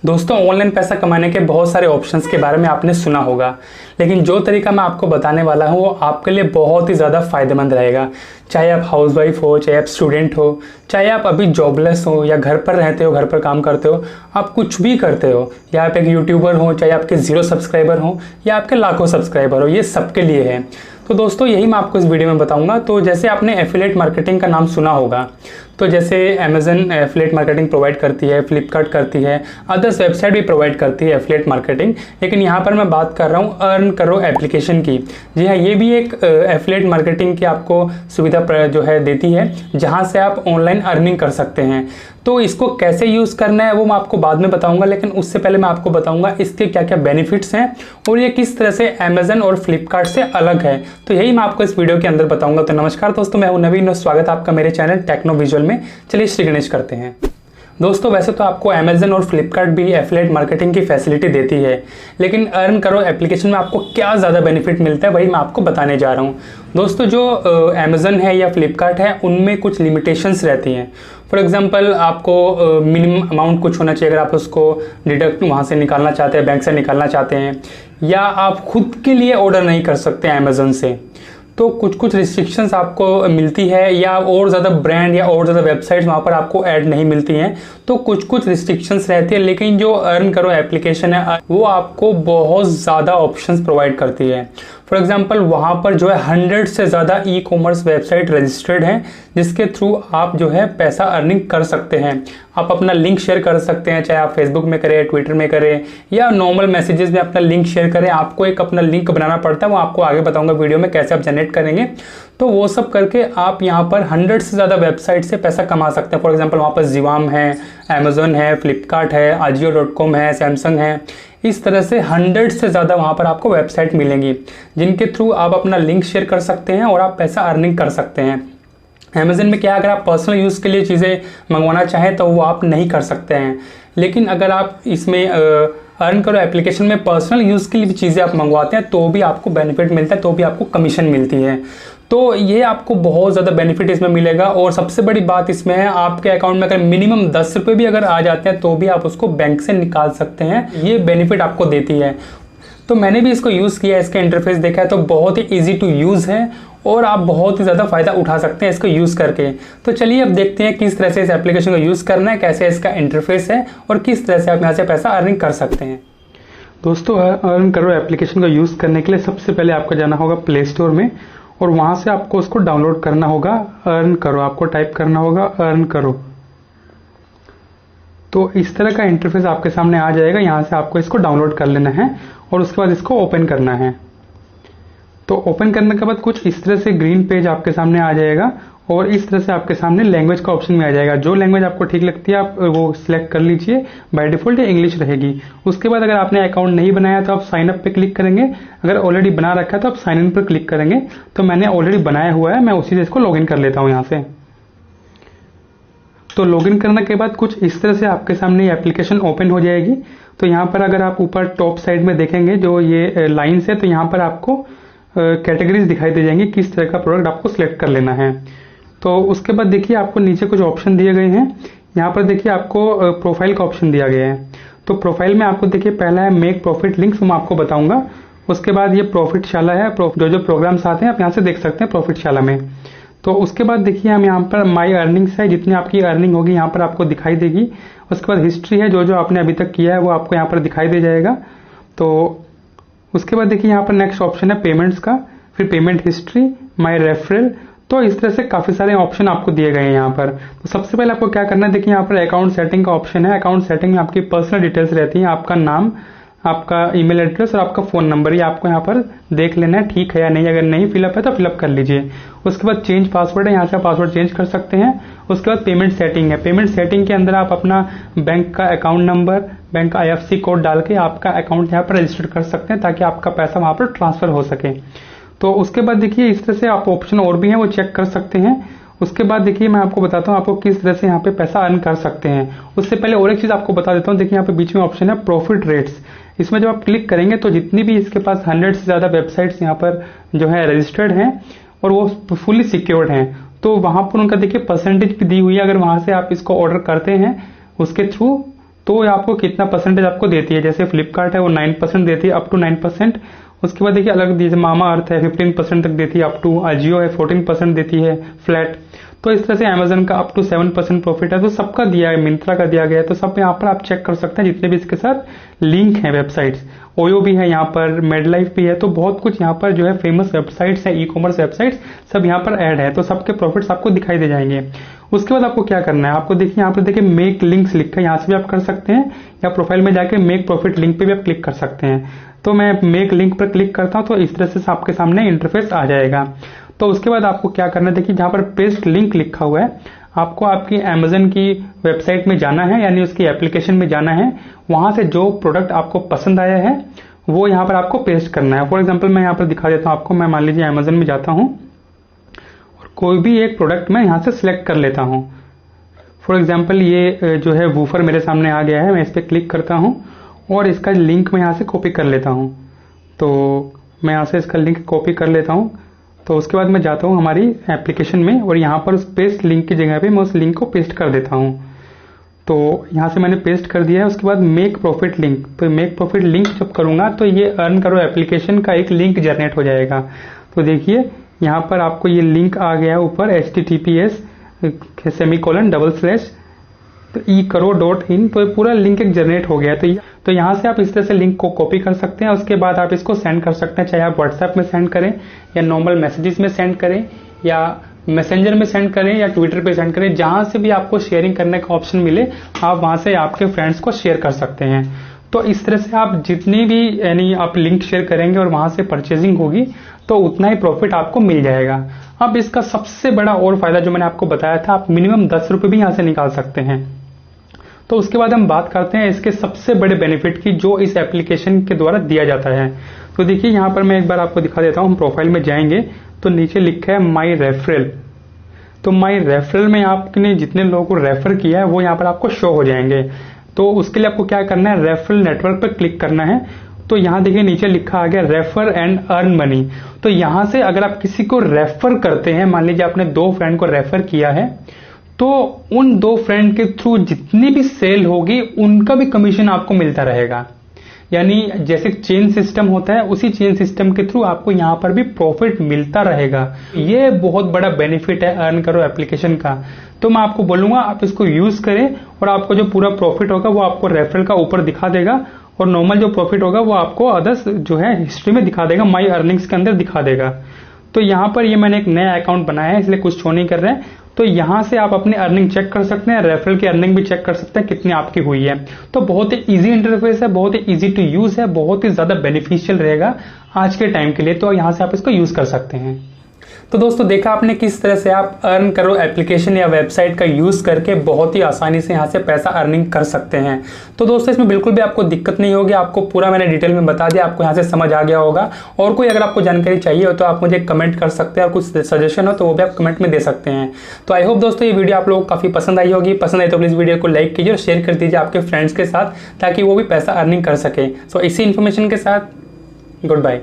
दोस्तों, ऑनलाइन पैसा कमाने के बहुत सारे ऑप्शंस के बारे में आपने सुना होगा, लेकिन जो तरीका मैं आपको बताने वाला हूँ वो आपके लिए बहुत ही ज़्यादा फायदेमंद रहेगा। चाहे आप हाउसवाइफ हो, चाहे आप स्टूडेंट हो, चाहे आप अभी जॉबलेस हो या घर पर रहते हो, घर पर काम करते हो, आप कुछ भी करते हो, या आप एक यूट्यूबर हो, चाहे आपके 0 सब्सक्राइबर हो या आपके लाखों सब्सक्राइबर हो, ये सबके लिए है। तो दोस्तों, यही मैं आपको इस वीडियो में बताऊंगा। तो जैसे आपने एफिलिएट मार्केटिंग का नाम सुना होगा, तो जैसे अमेजन एफिलिएट मार्केटिंग प्रोवाइड करती है, फ्लिपकार्ट करती है, अदर्स वेबसाइट भी प्रोवाइड करती है एफिलिएट मार्केटिंग। लेकिन यहाँ पर मैं बात कर रहा हूँ अर्न करो एप्लीकेशन की। जी हाँ, ये भी एक एफिलिएट मार्केटिंग की आपको सुविधा जो है देती है, जहाँ से आप ऑनलाइन अर्निंग कर सकते हैं। तो इसको कैसे यूज़ करना है वो मैं आपको बाद में बताऊंगा, लेकिन उससे पहले मैं आपको बताऊंगा इसके क्या क्या बेनिफिट्स हैं और ये किस तरह से अमेजन और फ्लिपकार्ट से अलग है। तो यही मैं आपको इस वीडियो के अंदर बताऊंगा। तो नमस्कार दोस्तों, मैं हूं नवीन और स्वागत है आपका मेरे चैनल टेक्नो विजुअल में। चलिए श्री गणेश करते हैं। दोस्तों, वैसे तो आपको अमेजन और फ्लिपकार्ट भी एफिलिएट मार्केटिंग की फैसिलिटी देती है, लेकिन अर्न करो एप्लीकेशन में आपको क्या ज़्यादा बेनिफिट मिलता है वही मैं आपको बताने जा रहा हूँ। दोस्तों, जो अमेजन है या फ्लिपकार्ट है उनमें कुछ लिमिटेशंस रहती हैं। फॉर एग्जांपल, आपको मिनिमम अमाउंट कुछ होना चाहिए अगर आप उसको डिडक्ट वहाँ से निकालना चाहते हैं, बैंक से निकालना चाहते हैं, या आप खुद के लिए ऑर्डर नहीं कर सकते हैं अमेजन से। तो कुछ कुछ रिस्ट्रिक्शंस आपको मिलती है, या और ज़्यादा ब्रांड या और ज़्यादा वेबसाइट्स वहाँ पर आपको ऐड नहीं मिलती हैं। तो कुछ कुछ रिस्ट्रिक्शंस रहती है, लेकिन जो अर्न करो एप्लीकेशन है वो आपको बहुत ज़्यादा ऑप्शंस प्रोवाइड करती है। फॉर एग्जांपल, वहाँ पर जो है 100 से ज़्यादा ई कॉमर्स वेबसाइट रजिस्टर्ड हैं, जिसके थ्रू आप जो है पैसा अर्निंग कर सकते हैं। आप अपना लिंक शेयर कर सकते हैं, चाहे आप फेसबुक में करें, ट्विटर में करें, या नॉर्मल मैसेजेस में अपना लिंक शेयर करें। आपको एक अपना लिंक बनाना पड़ता है, वो आपको आगे बताऊंगा वीडियो में कैसे आप जनरेट करेंगे। तो वो सब करके आप यहाँ पर 100 से ज़्यादा वेबसाइट से पैसा कमा सकते हैं। फॉर एग्जांपल, वहाँ पर जिवाम है, अमेजोन है, फ्लिपकार्ट है, आजियो.com है, सैमसंग है। इस तरह से 100 से ज़्यादा वहाँ पर आपको वेबसाइट मिलेंगी, जिनके थ्रू आप अपना लिंक शेयर कर सकते हैं और आप पैसा अर्निंग कर सकते हैं। अमेजन में क्या, अगर आप पर्सनल यूज़ के लिए चीज़ें मंगवाना चाहें तो वो आप नहीं कर सकते हैं, लेकिन अगर आप इसमें अर्न करो एप्लीकेशन में पर्सनल यूज़ के लिए भी चीज़ें आप मंगवाते हैं तो भी आपको बेनिफिट मिलता है, तो भी आपको कमीशन मिलती है। तो ये आपको बहुत ज़्यादा बेनिफिट इसमें मिलेगा। और सबसे बड़ी बात इसमें है, आपके अकाउंट में अगर मिनिमम 10 रुपये भी अगर आ जाते हैं तो भी आप उसको बैंक से निकाल सकते हैं। ये बेनिफिट आपको देती है। तो मैंने भी इसको यूज़ किया, इसका इंटरफेस देखा है, तो बहुत ही ईजी टू यूज़ है और आप बहुत ही ज़्यादा फ़ायदा उठा सकते हैं इसको यूज़ करके। तो चलिए अब देखते हैं किस तरह से इस एप्लीकेशन को यूज़ करना है, कैसे इसका इंटरफेस है और किस तरह से आप यहाँ से पैसा अर्निंग कर सकते हैं। दोस्तों, अर्न करो एप्लीकेशन को यूज़ करने के लिए सबसे पहले आपको जाना होगा प्ले स्टोर में और वहाँ से आपको उसको डाउनलोड करना होगा। अर्न करो आपको टाइप करना होगा, अर्न करो। तो इस तरह का इंटरफेस आपके सामने आ जाएगा। यहाँ से आपको इसको डाउनलोड कर लेना है और उसके बाद इसको ओपन करना है। तो ओपन करने के बाद कुछ इस तरह से ग्रीन पेज आपके सामने आ जाएगा और इस तरह से आपके सामने लैंग्वेज का ऑप्शन में आ जाएगा। जो लैंग्वेज आपको ठीक लगती है आप वो सिलेक्ट कर लीजिए। बाय डिफॉल्ट ये इंग्लिश रहेगी। उसके बाद अगर आपने अकाउंट नहीं बनाया तो आप साइन अप पे क्लिक करेंगे। अगर ऑलरेडी बना रखा है तो आप साइन इन पर क्लिक करेंगे। तो मैंने ऑलरेडी बनाया हुआ है, मैं उसी से इसको लॉगिन कर लेता हूँ यहाँ से। तो लॉगिन करने के बाद कुछ इस तरह से आपके सामने ये एप्लीकेशन ओपन हो जाएगी। तो यहाँ पर अगर आप ऊपर टॉप साइड में देखेंगे जो ये लाइन्स है, तो यहाँ पर आपको कैटेगरीज दिखाई दे जाएंगी, किस तरह का प्रोडक्ट आपको सिलेक्ट कर लेना है। तो उसके बाद देखिए आपको नीचे कुछ ऑप्शन दिए गए हैं। यहाँ पर देखिए आपको प्रोफाइल का ऑप्शन दिया गया है। तो प्रोफाइल में आपको देखिए पहला है मेक प्रॉफिट लिंक्स, मैं आपको बताऊंगा। उसके बाद ये प्रॉफिट शाला है, जो जो प्रोग्राम्स आते हैं आप यहाँ से देख सकते हैं प्रॉफिट शाला में। तो उसके बाद देखिए हम यहाँ पर माई अर्निंग्स है, जितनी आपकी अर्निंग होगी यहाँ पर आपको दिखाई देगी। उसके बाद हिस्ट्री है, जो जो आपने अभी तक किया है वो आपको यहाँ पर दिखाई दे जाएगा। तो उसके बाद देखिए यहाँ पर नेक्स्ट ऑप्शन है पेमेंट्स का, फिर पेमेंट हिस्ट्री, माई रेफरल। तो इस तरह से काफी सारे ऑप्शन आपको दिए गए हैं यहाँ पर। तो सबसे पहले आपको क्या करना है, देखिए यहाँ पर अकाउंट सेटिंग का ऑप्शन है। अकाउंट सेटिंग में आपकी पर्सनल डिटेल्स रहती हैं, आपका नाम, आपका ईमेल एड्रेस और आपका फोन नंबर। ये आपको यहाँ पर देख लेना है ठीक है या नहीं। अगर नहीं फिलअप है तो फिलअप कर लीजिए। उसके बाद चेंज पासवर्ड है, यहाँ से आप पासवर्ड चेंज कर सकते हैं। उसके बाद पेमेंट सेटिंग है। पेमेंट सेटिंग के अंदर आप अपना बैंक का अकाउंट नंबर, बैंक का IFSC कोड डाल के आपका अकाउंट यहाँ पर रजिस्टर कर सकते हैं, ताकि आपका पैसा वहाँ पर ट्रांसफर हो सके। तो उसके बाद देखिए इस तरह से आप ऑप्शन और भी हैं वो चेक कर सकते हैं। उसके बाद देखिए मैं आपको बताता हूँ आपको किस तरह से यहाँ पे पैसा अर्न कर सकते हैं। उससे पहले और एक चीज आपको बता देता हूँ। देखिए यहाँ पे बीच में ऑप्शन है प्रॉफिट रेट्स। इसमें जब आप क्लिक करेंगे तो जितनी भी इसके पास 100 से ज्यादा वेबसाइट्स यहाँ पर जो है रजिस्टर्ड हैं और वो फुली सिक्योर्ड हैं, तो वहां पर उनका देखिए परसेंटेज भी दी हुई है। अगर वहां से आप इसको ऑर्डर करते हैं उसके थ्रू तो आपको कितना परसेंटेज आपको देती है। जैसे फ्लिपकार्ट है वो 9% देती है, अप टू 9%। उसके बाद देखिए अलग जैसे मामा अर्थ है 15% तक देती है अप टू, अजियो है 14% देती है फ्लैट। तो इस तरह से अमेजन का अप टू 7% प्रॉफिट है। तो सबका दिया है, मिंत्रा का दिया गया है, तो सब यहाँ पर आप चेक कर सकते हैं जितने भी इसके साथ लिंक है वेबसाइट्स। ओयो भी है यहाँ पर, मेडलाइफ भी है, तो बहुत कुछ यहाँ पर जो है फेमस वेबसाइट्स है, ई कॉमर्स वेबसाइट्स सब यहाँ पर ऐड है। तो सबके प्रॉफिट्स आपको दिखाई दे जाएंगे। उसके बाद आपको क्या करना है, आपको देखिए यहाँ पर देखिए मेक लिंक्स लिखा है, यहाँ से भी आप कर सकते हैं, या प्रोफाइल में जाके मेक प्रॉफिट लिंक पे भी आप क्लिक कर सकते हैं। तो मैं मेक लिंक पर क्लिक करता हूँ तो इस तरह से आपके सामने इंटरफेस आ जाएगा। तो उसके बाद आपको क्या करना है, देखिए जहां पर पेस्ट लिंक लिखा हुआ है, आपको आपकी अमेजन की वेबसाइट में जाना है, यानी उसकी एप्लीकेशन में जाना है। वहां से जो प्रोडक्ट आपको पसंद आया है वो यहाँ पर आपको पेस्ट करना है। फॉर एग्जांपल मैं यहाँ पर दिखा देता हूँ आपको। मैं मान लीजिए अमेजन में जाता हूँ और कोई भी एक प्रोडक्ट मैं यहाँ से सिलेक्ट कर लेता हूँ। फॉर एग्जाम्पल ये जो है वूफर मेरे सामने आ गया है, मैं इस पर क्लिक करता हूँ और इसका लिंक मैं यहाँ से कॉपी कर लेता हूँ। तो मैं यहाँ से इसका लिंक कॉपी कर लेता हूँ। तो उसके बाद मैं जाता हूँ हमारी एप्लीकेशन में और यहाँ पर उस पेस्ट लिंक की जगह पे मैं उस लिंक को पेस्ट कर देता हूँ। तो यहाँ से मैंने पेस्ट कर दिया है। उसके बाद मेक प्रॉफिट लिंक, तो मेक प्रॉफिट लिंक जब करूँगा तो ये अर्न करो एप्लीकेशन का एक लिंक जनरेट हो जाएगा। तो देखिए यहाँ पर आपको ये लिंक आ गया है ऊपर, https:// तो EarnKaro.in। तो पूरा लिंक एक जनरेट हो गया है। तो यहाँ से आप इस तरह से लिंक को कॉपी कर सकते हैं। उसके बाद आप इसको सेंड कर सकते हैं, चाहे आप व्हाट्सएप में सेंड करें या नॉर्मल मैसेजेस में सेंड करें या मैसेंजर में सेंड करें या ट्विटर पे सेंड करें। जहां से भी आपको शेयरिंग करने का ऑप्शन मिले आप वहां से आपके फ्रेंड्स को शेयर कर सकते हैं। तो इस तरह से आप जितनी भी यानी आप लिंक शेयर करेंगे और वहां से परचेजिंग होगी तो उतना ही प्रॉफिट आपको मिल जाएगा। अब इसका सबसे बड़ा और फायदा जो मैंने आपको बताया था, आप मिनिमम 10 रुपए भी यहाँ से निकाल सकते हैं। तो उसके बाद हम बात करते हैं इसके सबसे बड़े बेनिफिट की जो इस एप्लीकेशन के द्वारा दिया जाता है। तो देखिए यहाँ पर मैं एक बार आपको दिखा देता हूँ। हम प्रोफाइल में जाएंगे तो नीचे लिखा है माई रेफरल। तो माई रेफरल में आपने जितने लोगों को रेफर किया है वो यहाँ पर आपको शो हो जाएंगे। तो उसके लिए आपको क्या करना है, रेफरल नेटवर्क पर क्लिक करना है। तो यहाँ देखिए नीचे लिखा आ गया रेफर एंड अर्न मनी। तो यहाँ से अगर आप किसी को रेफर करते हैं, मान लीजिए आपने 2 फ्रेंड को रेफर किया है, तो उन 2 फ्रेंड के थ्रू जितनी भी सेल होगी उनका भी कमीशन आपको मिलता रहेगा। यानी जैसे चेन सिस्टम होता है उसी चेन सिस्टम के थ्रू आपको यहाँ पर भी प्रॉफिट मिलता रहेगा। ये बहुत बड़ा बेनिफिट है अर्न करो एप्लीकेशन का। तो मैं आपको बोलूंगा आप इसको यूज करें और आपको जो पूरा प्रॉफिट होगा वो आपको रेफरल का ऊपर दिखा देगा और नॉर्मल जो प्रॉफिट होगा वो आपको अदर्स जो है हिस्ट्री में दिखा देगा, माई अर्निंग्स के अंदर दिखा देगा। तो यहाँ पर ये मैंने एक नया अकाउंट बनाया है इसलिए कुछ शो नहीं कर रहे हैं। तो यहाँ से आप अपनी अर्निंग चेक कर सकते हैं, रेफरल की अर्निंग भी चेक कर सकते हैं कितनी आपकी हुई है। तो बहुत ही इजी इंटरफेस है, बहुत ही इजी टू यूज है, बहुत ही ज्यादा बेनिफिशियल रहेगा आज के टाइम के लिए। तो यहाँ से आप इसको यूज कर सकते हैं। तो दोस्तों देखा आपने किस तरह से आप अर्न करो एप्लीकेशन या वेबसाइट का यूज करके बहुत ही आसानी से यहाँ से पैसा अर्निंग कर सकते हैं। तो दोस्तों इसमें बिल्कुल भी आपको दिक्कत नहीं होगी, आपको पूरा मैंने डिटेल में बता दिया, आपको यहाँ से समझ आ गया होगा। और कोई अगर आपको जानकारी चाहिए हो तो आप मुझे कमेंट कर सकते हैं और कुछ सजेशन हो तो वो भी आप कमेंट में दे सकते हैं। तो आई होप दोस्तों ये वीडियो आप लोगों को काफी पसंद आई होगी। पसंद आई तो प्लीज वीडियो को लाइक कीजिए और शेयर कर दीजिए आपके फ्रेंड्स के साथ ताकि वो भी पैसा अर्निंग कर सके। सो इसी इन्फॉर्मेशन के साथ गुड बाय।